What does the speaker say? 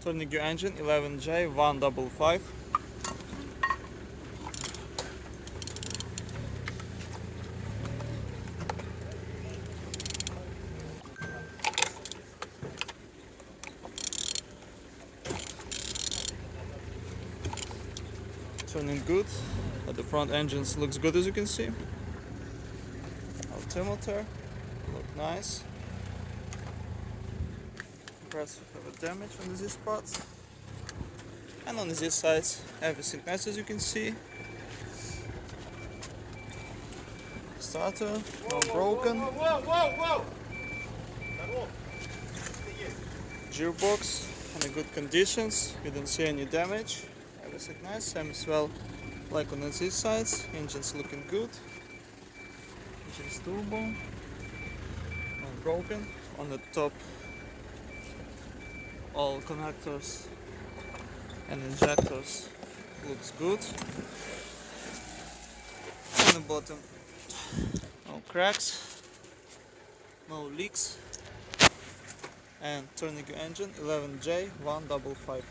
Turning your engine 11J155. Turning good. At the front engines looks good, as you can see. Altimeter look nice. Compressor have a damage on these spots. And on these sides everything nice, as you can see. Starter, no broken. Gearbox in good conditions, you don't see any damage. Everything nice, same as well like on these sides. Engine's looking good. Engine's turbo, not broken. On the top, all connectors and injectors looks good. On the bottom, no cracks, no leaks. And turning your engine 11J155.